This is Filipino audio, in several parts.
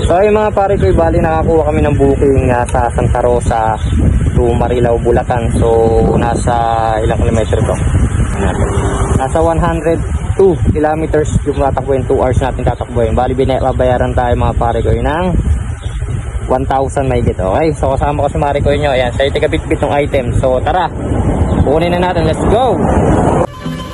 So yung mga pare ko, bali nakakuha kami ng booking sa Santa Rosa to Marilao, Bulacan. So nasa ilang kilometro to? Nasa 102 kilometers yung tatakbuhin, 2 hours natin tatakbuhin. Bali babayaran tayo mga pare ko ng 1,000 may git. Okay, so kasama ko si Mari ko nyo. Ayan, siya itiga-bit-bit ng item. So tara, kukunin na natin, let's go.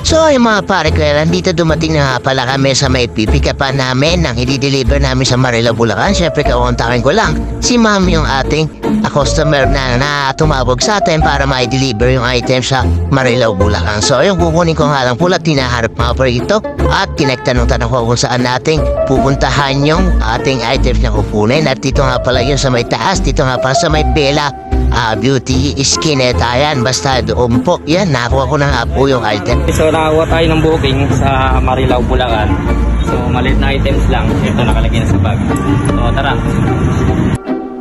So ay mga pare ko, nandito dumating na pala kami sa may pipikapan namin nang i-deliver namin sa Marilao, Bulacan. Siyempre kauntakin ko lang si ma'am yung ating customer na tumawag sa atin para ma-deliver yung item sa Marilao, Bulacan. So yung kukunin ko nga lang pula, tinaharap mga pare ito at tinagtanong-tanong ko kung saan natin pupuntahan yung ating items na kukunin. At dito nga pala yun sa may taas, dito nga pala sa may Bella Beauty Skin. Ayan, basta doon po. Yan, nakuha ko na nga po yung item. So nakakuha tayo ng booking sa Marilao, Bulacan. So maliit na items lang. Ito nakalagay na sa bag. So tara.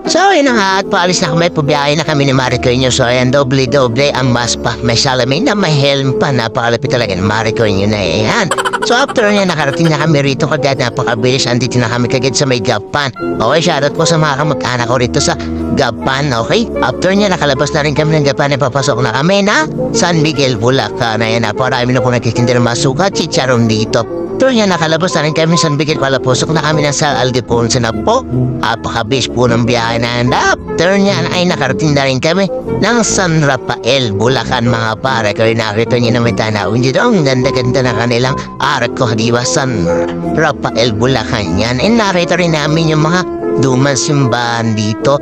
So yun na nga, at paalis na kami, pubiyahe na kami ni Marico nyo. So ayan, doble-doble ang mask pa. May salamin na may helm pa. Napakalapit talaga ni Marico nyo na yan. So after niya, nakarating na kami rito kagad, napakabilis. Andito na kami kagad sa may Gapan. Okay, shoutout po sa mga kamag-anak ko rito sa Gapan, okay? After niya, nakalabas na rin kami ng Gapan. Papasok na kami na San Miguel, Bulacan. Ayan, naparami na po nagkikinda ng mga sukat, chicharon dito. After niya, nakalabas na rin kami San Miguel, palapusok na kami ng Sal Aldefonso na po. Napakabilis po ng biyahe na yan. After niya, ay nakarating na rin kami ng San Rafael, Bulacan mga pare. Kaya nakita niyo na may tanawin dito. Ang ganda-ganda na kanilang arko, di ba? San Rafael, Bulacan yan. And nakita rin namin yung mga lumang simbahan dito.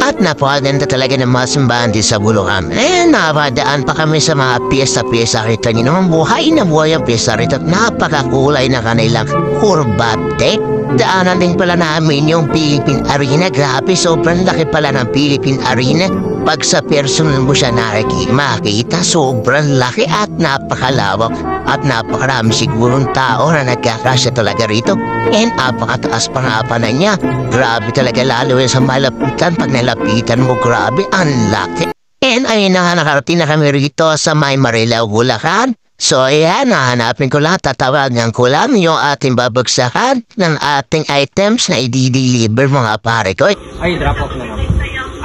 At napakaganda talaga ng mga simbahan dito sa Bulacan. And napadaan pa kami sa mga piyesta-piyesta. Kita niyo naman, buhay na buhay ang piyesta rito. At napakakulay na kanilang kurbate. Daanan din pala namin yung Philippine Arena. Grabe, sobrang laki pala ng Philippine Arena. Pag sa personal mo siya makita, sobrang laki at napakalawak. At napakarami sigurong tao na nagkakasya talaga rito. And napakataas pa nga pa na niya. Grabe talaga, lalo sa malapitan. Pag nalapitan mo, grabe, ang laki. And ayun na nga, nakarating na kami rito sa may Marilao, Bulacan. So ayan, nahanapin ko lang, tatawagan ko lang yung ating babagsakan ng ating items na i-deliver mga pare ko. Ay, drop off na lang.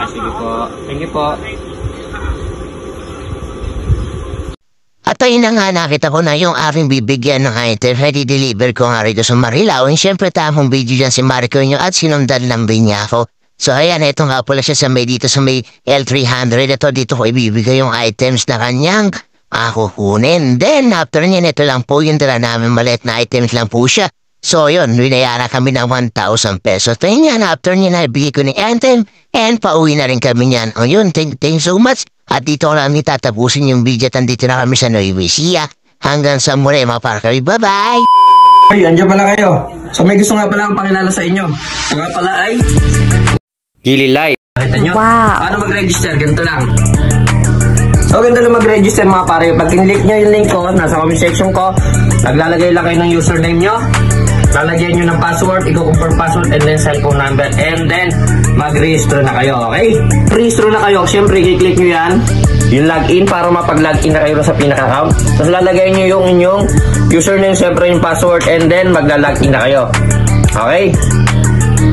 Sige po. Thank you po. At ayun na nga, nakita ko na yung aking bibigyan ng items na i-deliver ko nga rito sa Marilao. And syempre tamang video dyan si Marico nyo at sinundan lang din niya ako. So ayan, ito nga pala siya sa may dito sa may L300. Ito dito ko ibibigay yung items na kanyang kukunin. Then after niya, ito lang po yung dala namin, maliit na items lang po siya. So yun, binayara kami ng 1,000 pesos. Then yan, after niya na ibigay ko ng item and pauwi na rin kami niyan. O yun, thank you so much. At dito ko lang tatapusin yung video. Tandito na kami sa Nueva Ecija. Hanggang sa muli mga parkay. Bye-bye! Ay, andyan pala kayo. So may gusto nga pala akong pakilala sa inyo. Ito nga pala ay Gili Live. Nakita nyo? Wow! Paano mag-register? Ganito lang. So ganito lang mag-register mga pare. Pag kinlik nyo yung link ko, nasa comment section ko, naglalagay lang kayo ng username nyo, lalagyan nyo ng password, i-confirm password, and then cellphone number, and then mag-register na kayo, okay? Register na kayo, syempre i-click nyo yan, yung login para mapag-login na kayo sa pinaka-account. Tapos lalagay nyo yung inyong username, syempre yung password, and then magla-login na kayo, okay?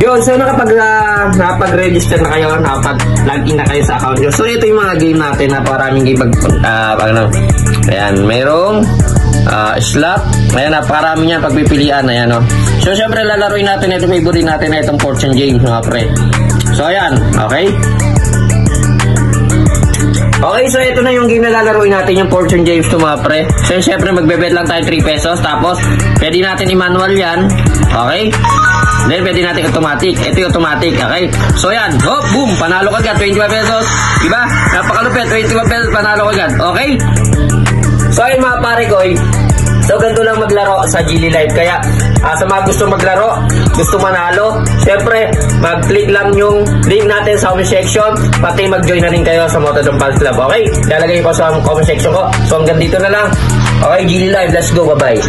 Yun, so nakapag-register na kayo, nakapag-login na kayo sa account nyo. So ito yung mga game natin na maraming game ayan, mayroong slot. Ayan, napakarami niyan pagpipilian. Ayan, no? So syempre lalaroin natin ito, favorite natin na itong Fortune Games mga pre. So ayan, okay? Okay, so ito na yung game na lalaroin natin, yung Fortune Games to mga pre. So syempre magbebet lang tayo 3 pesos. Tapos pwede natin i-manual yan. Okay? Then pwede natin automatic. Ito yung automatic, okay? So yan, hop, boom, panalo ka agad, 25 pesos. Diba? Napakalupit, 25 pesos, panalo ka agad. Okay? So ayun mga pare ko, so ganito lang maglaro sa Gili Live. Kaya sa mga gusto maglaro, gusto manalo, syempre mag-click lang yung link natin sa comment section, pati mag-join na rin kayo sa Motodrome Pals Club. Okay? Lalagay ko sa comment section ko. So hanggang dito na lang. Okay, Gili Live, let's go, bye bye.